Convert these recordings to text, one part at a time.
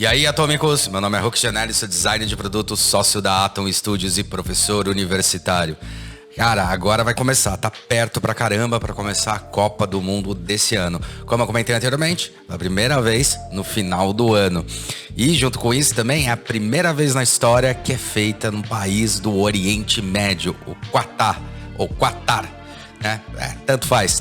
E aí, atômicos, meu nome é Hulk Janelli, sou designer de produtos, sócio da Atom Studios e professor universitário. Cara, agora vai começar, tá perto pra caramba pra começar a Copa do Mundo desse ano. Como eu comentei anteriormente, a primeira vez no final do ano. E junto com isso também é a primeira vez na história que é feita num país do Oriente Médio, o Qatar, ou Qatar, né? Tanto faz.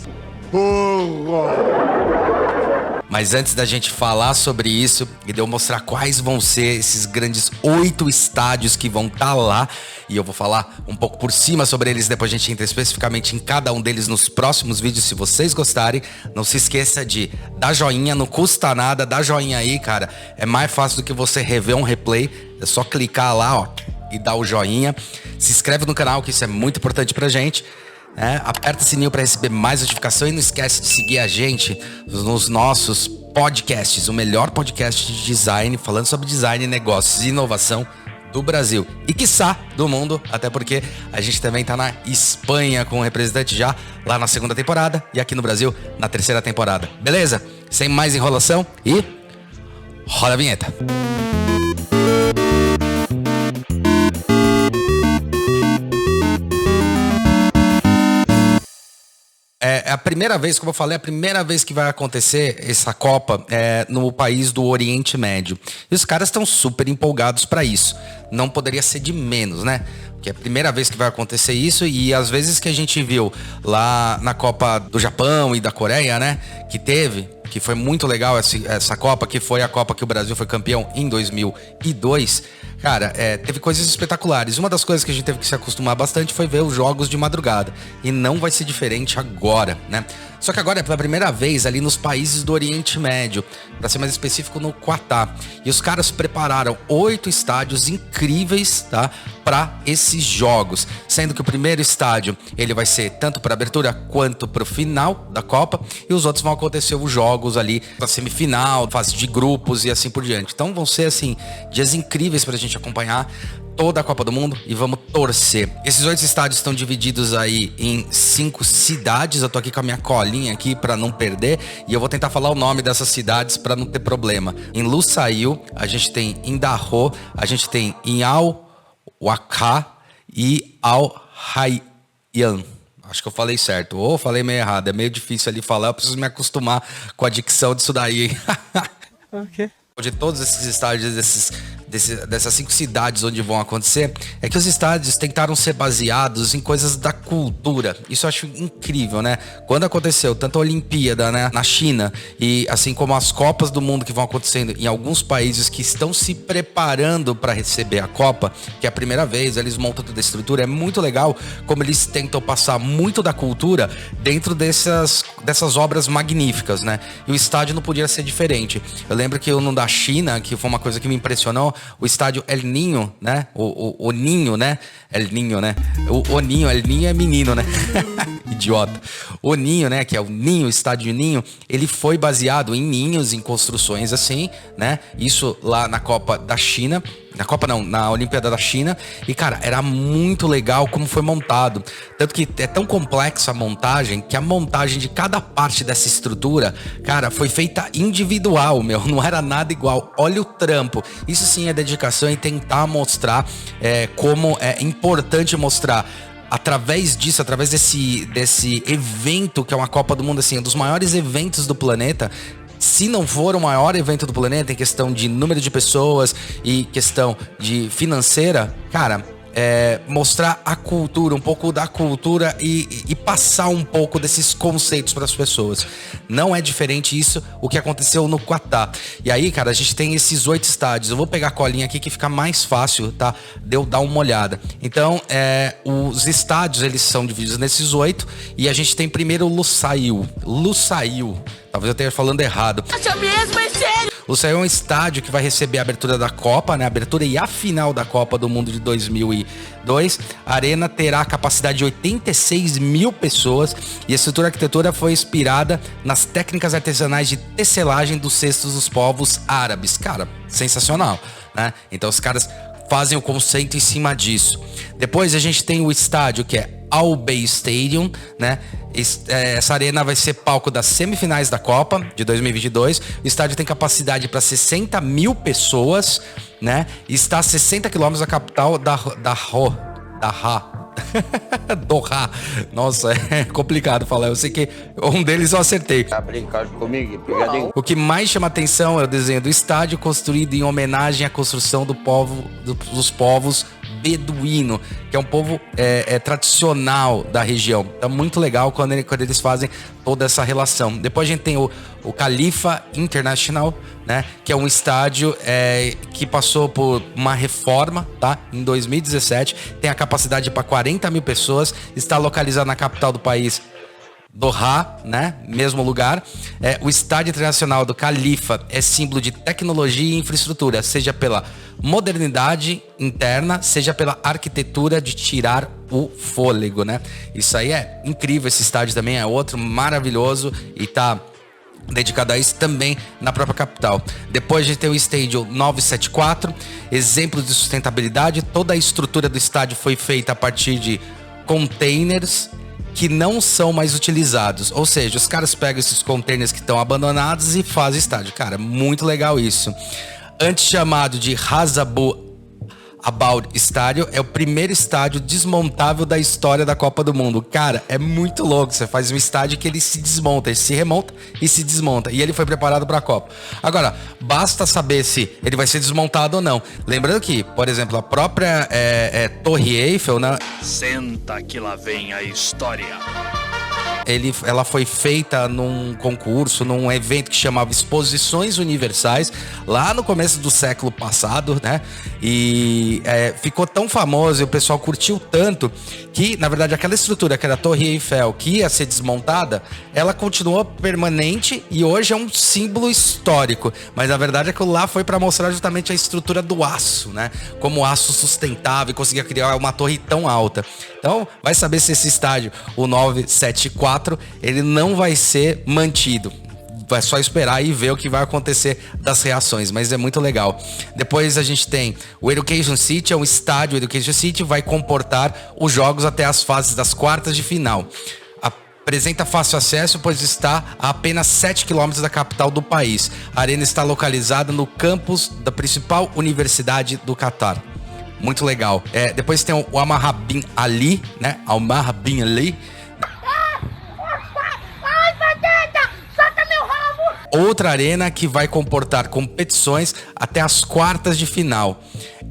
Mas antes da gente falar sobre isso e de eu mostrar quais vão ser esses grandes 8 estádios que vão estar lá, e eu vou falar um pouco por cima sobre eles, depois a gente entra especificamente em cada um deles nos próximos vídeos, se vocês gostarem. Não se esqueça de dar joinha, não custa nada, dá joinha aí, cara. É mais fácil do que você rever um replay, é só clicar lá, ó, e dar o joinha. Se inscreve no canal, que isso é muito importante pra gente. Aperta o sininho para receber mais notificação e não esquece de seguir a gente nos nossos podcasts, o melhor podcast de design, falando sobre design, negócios e inovação do Brasil e quiçá do mundo, até porque a gente também tá na Espanha com um representante já lá na 2ª temporada e aqui no Brasil na 3ª temporada, beleza? Sem mais enrolação e roda a vinheta. É a primeira vez, como eu falei, é a primeira vez que vai acontecer essa Copa no país do Oriente Médio. E os caras estão super empolgados para isso. Não poderia ser de menos, né? Porque é a primeira vez que vai acontecer isso e às vezes que a gente viu lá na Copa do Japão e da Coreia, né? Que foi muito legal essa Copa, que foi a Copa que o Brasil foi campeão em 2002. Cara, teve coisas espetaculares. Uma das coisas que a gente teve que se acostumar bastante foi ver os jogos de madrugada. E não vai ser diferente agora, né? Só que agora é pela primeira vez ali nos países do Oriente Médio, para ser mais específico no Qatar. E os caras prepararam 8 estádios incríveis, tá? Para esses jogos. Sendo que o primeiro estádio, ele vai ser tanto para abertura quanto para o final da Copa. E os outros vão acontecer os jogos ali na semifinal, fase de grupos e assim por diante. Então vão ser, assim, dias incríveis pra gente acompanhar toda a Copa do Mundo e vamos torcer. Esses 8 estádios estão divididos aí em 5 cidades. Eu tô aqui com a minha colinha aqui para não perder e eu vou tentar falar o nome dessas cidades para não ter problema. Em Lusail, a gente tem em Dahô, a gente tem em Al-Wakha e Al-Rayyan. Acho que eu falei certo, ou falei meio errado. É meio difícil ali falar, eu preciso me acostumar com a dicção disso daí. Ok. De todos esses estádios, dessas 5 cidades onde vão acontecer, é que os estádios tentaram ser baseados em coisas da cultura. Isso eu acho incrível, né? Quando aconteceu tanto a Olimpíada, né, na China, e assim como as Copas do Mundo que vão acontecendo em alguns países que estão se preparando para receber a Copa, que é a primeira vez, eles montam toda a estrutura, é muito legal como eles tentam passar muito da cultura dentro dessas obras magníficas, né? E o estádio não podia ser diferente. Eu lembro que no da China, que foi uma coisa que me impressionou, o estádio El Ninho, né? O Ninho, né? El Ninho, né? O Ninho, El Ninho é menino, né? Idiota. O Ninho, né? Que é o Ninho, o estádio Ninho, ele foi baseado em ninhos, em construções assim, né? Isso lá na Copa da China. Na Copa não, na Olimpíada da China. E, cara, era muito legal como foi montado. Tanto que é tão complexa a montagem, que a montagem de cada parte dessa estrutura, cara, foi feita individual, meu. Não era nada igual. Olha o trampo. Isso sim é dedicação e tentar mostrar como é importante mostrar através disso, através desse evento que é uma Copa do Mundo, assim, um dos maiores eventos do planeta. Se não for o maior evento do planeta em questão de número de pessoas e questão de financeira, cara, mostrar a cultura, um pouco da cultura e passar um pouco desses conceitos para as pessoas. Não é diferente isso o que aconteceu no Qatar. E aí, cara, a gente tem esses 8 estádios. Eu vou pegar a colinha aqui que fica mais fácil, tá? De eu dar uma olhada. Então, os estádios, eles são divididos nesses 8 e a gente tem primeiro o Lusail. Talvez eu esteja falando errado. Acha mesmo, é sério? Lusail é um estádio que vai receber a abertura da Copa, né? A abertura e a final da Copa do Mundo de 2002. A arena terá a capacidade de 86 mil pessoas e a estrutura arquitetura foi inspirada nas técnicas artesanais de tecelagem dos cestos dos povos árabes. Cara, sensacional, né? Então os caras fazem o conceito em cima disso. Depois a gente tem o estádio que é Al Bay Stadium, né? Essa arena vai ser palco das semifinais da Copa de 2022. O estádio tem capacidade para 60 mil pessoas, né? E está a 60 quilômetros da capital Doha. Nossa, é complicado falar. Eu sei que um deles eu acertei. Tá brincando comigo? Pegadinho. O que mais chama atenção é o desenho do estádio, construído em homenagem à construção dos povos beduíno, que é um povo tradicional da região. Então, muito legal quando eles fazem toda essa relação. Depois a gente tem o Khalifa International, né, que é um estádio que passou por uma reforma, tá? Em 2017, tem a capacidade para 40 mil pessoas, está localizado na capital do país, Doha, né? Mesmo lugar. O estádio internacional do Khalifa é símbolo de tecnologia e infraestrutura, seja pela modernidade interna, seja pela arquitetura de tirar o fôlego, né? Isso aí é incrível. Esse estádio também é outro maravilhoso e tá dedicado a isso também na própria capital. Depois a gente tem o estádio 974, exemplo de sustentabilidade. Toda a estrutura do estádio foi feita a partir de containers que não são mais utilizados. Ou seja, os caras pegam esses containers que estão abandonados e fazem estádio. Cara, muito legal isso. Antes chamado de Hasabu About Stadium, é o primeiro estádio desmontável da história da Copa do Mundo. Cara, é muito louco. Você faz um estádio que ele se desmonta, ele se remonta e se desmonta. E ele foi preparado para a Copa. Agora, basta saber se ele vai ser desmontado ou não. Lembrando que, por exemplo, a própria Torre Eiffel, né? Senta que lá vem a história. Ela foi feita num concurso, num evento que chamava Exposições Universais, lá no começo do século passado, né? E ficou tão famoso e o pessoal curtiu tanto que, na verdade, aquela estrutura que era a Torre Eiffel, que ia ser desmontada, ela continuou permanente e hoje é um símbolo histórico. Mas na verdade aquilo lá foi para mostrar justamente a estrutura do aço, né? Como o aço sustentava e conseguia criar uma torre tão alta. Então, vai saber se esse estádio, o 974, ele não vai ser mantido. Vai só esperar e ver o que vai acontecer das reações, mas é muito legal. Depois a gente tem o Education City, é um estádio. O Education City vai comportar os jogos até as fases das quartas de final. Apresenta fácil acesso, pois está a apenas 7 km da capital do país. A arena está localizada no campus da principal universidade do Catar. Muito legal. Depois tem o Al-Maha Bin Ali, né? Al-Maha Bin Ali. Ai, Pateta! Solta meu rabo! Outra arena que vai comportar competições até as quartas de final.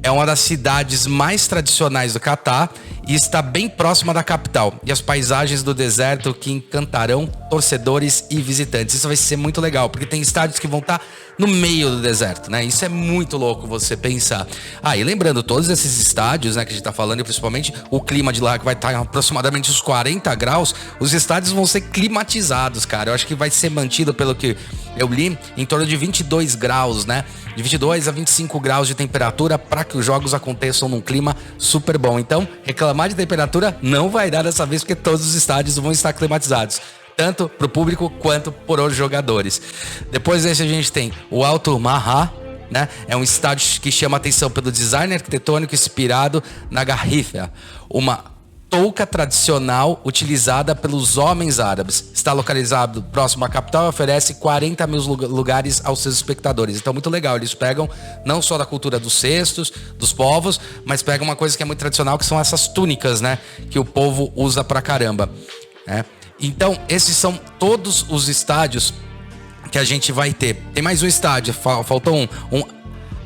É uma das cidades mais tradicionais do Catar e está bem próxima da capital. E as paisagens do deserto que encantarão torcedores e visitantes. Isso vai ser muito legal, porque tem estádios que vão estar no meio do deserto, né? Isso é muito louco você pensar. E lembrando, todos esses estádios, né, que a gente tá falando, e principalmente o clima de lá, que vai estar aproximadamente uns 40 graus, os estádios vão ser climatizados, cara. Eu acho que vai ser mantido, pelo que eu li, em torno de 22 graus, né? De 22 a 25 graus de temperatura para que os jogos aconteçam num clima super bom. Então, reclamar de temperatura não vai dar dessa vez, porque todos os estádios vão estar climatizados, tanto para o público quanto por os jogadores. Depois desse a gente tem o Al Maha, né? É um estádio que chama atenção pelo design arquitetônico inspirado na garrifa, uma touca tradicional utilizada pelos homens árabes. Está localizado próximo à capital e oferece 40 mil lugares aos seus espectadores. Então, muito legal. Eles pegam não só da cultura dos cestos, dos povos, mas pegam uma coisa que é muito tradicional, que são essas túnicas, né? Que o povo usa pra caramba, né? Então, esses são todos os estádios que a gente vai ter. Tem mais um estádio, faltou um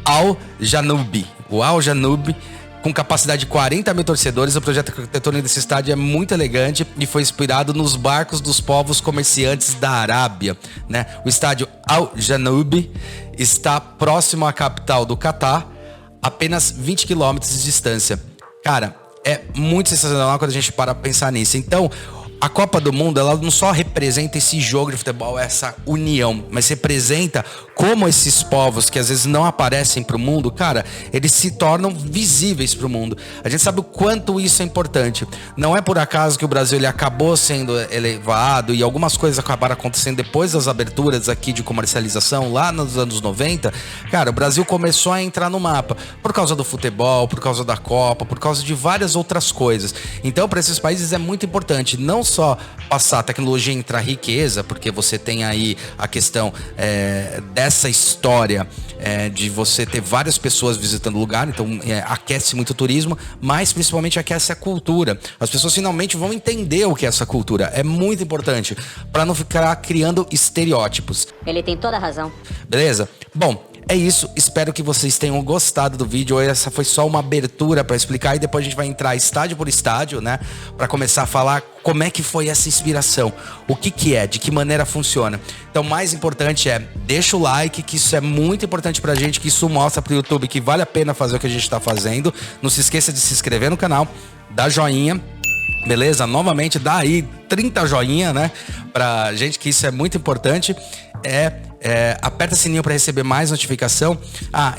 Al Janoub. O Al Janoub, com capacidade de 40 mil torcedores. O projeto arquitetônico desse estádio é muito elegante e foi inspirado nos barcos dos povos comerciantes da Arábia, né? O estádio Al Janoub está próximo à capital do Catar, apenas 20 quilômetros de distância. Cara, é muito sensacional quando a gente para pensar nisso. Então, a Copa do Mundo, ela não só representa esse jogo de futebol, essa união, mas representa como esses povos que às vezes não aparecem para o mundo, cara, eles se tornam visíveis para o mundo. A gente sabe o quanto isso é importante. Não é por acaso que o Brasil ele acabou sendo elevado e algumas coisas acabaram acontecendo depois das aberturas aqui de comercialização lá nos anos 90. Cara, o Brasil começou a entrar no mapa por causa do futebol, por causa da Copa, por causa de várias outras coisas. Então, para esses países é muito importante não só passar a tecnologia e entrar riqueza, porque você tem aí a questão dessa história de você ter várias pessoas visitando o lugar, então aquece muito o turismo, mas principalmente aquece a cultura. As pessoas finalmente vão entender o que é essa cultura. É muito importante para não ficar criando estereótipos. Ele tem toda a razão. Beleza? Bom, é isso, espero que vocês tenham gostado do vídeo. Essa foi só uma abertura para explicar e depois a gente vai entrar estádio por estádio, né? Para começar a falar como é que foi essa inspiração, o que é, de que maneira funciona. Então, o mais importante deixa o like, que isso é muito importante pra gente, que isso mostra pro YouTube que vale a pena fazer o que a gente tá fazendo. Não se esqueça de se inscrever no canal, dar joinha. Beleza? Novamente, dá aí 30 joinha, né? Pra gente, que isso é muito importante. Aperta o sininho para receber mais notificação.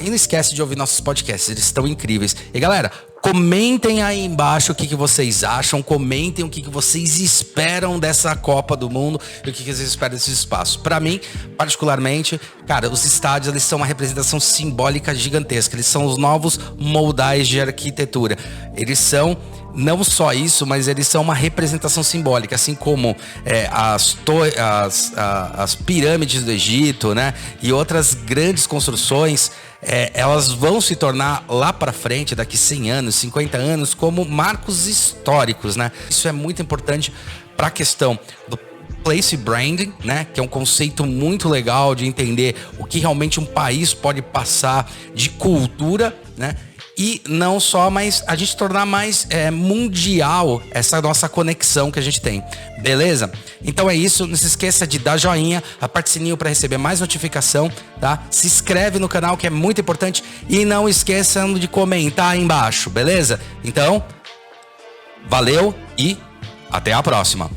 E não esquece de ouvir nossos podcasts, eles estão incríveis. E galera, comentem aí embaixo o que vocês acham, comentem o que vocês esperam dessa Copa do Mundo e o que vocês esperam desses espaços. Para mim, particularmente, cara, os estádios eles são uma representação simbólica gigantesca, eles são os novos moldais de arquitetura. Eles são não só isso, mas eles são uma representação simbólica, assim como as pirâmides do Egito, né? E outras grandes construções, elas vão se tornar lá para frente, daqui 100 anos, 50 anos, como marcos históricos, né? Isso é muito importante para a questão do place branding, né? Que é um conceito muito legal de entender o que realmente um país pode passar de cultura, né? E não só, mas a gente tornar mais mundial essa nossa conexão que a gente tem. Beleza? Então é isso. Não se esqueça de dar joinha, aperte o sininho para receber mais notificação, tá? Se inscreve no canal, que é muito importante. E não esqueçam de comentar aí embaixo, beleza? Então, valeu e até a próxima.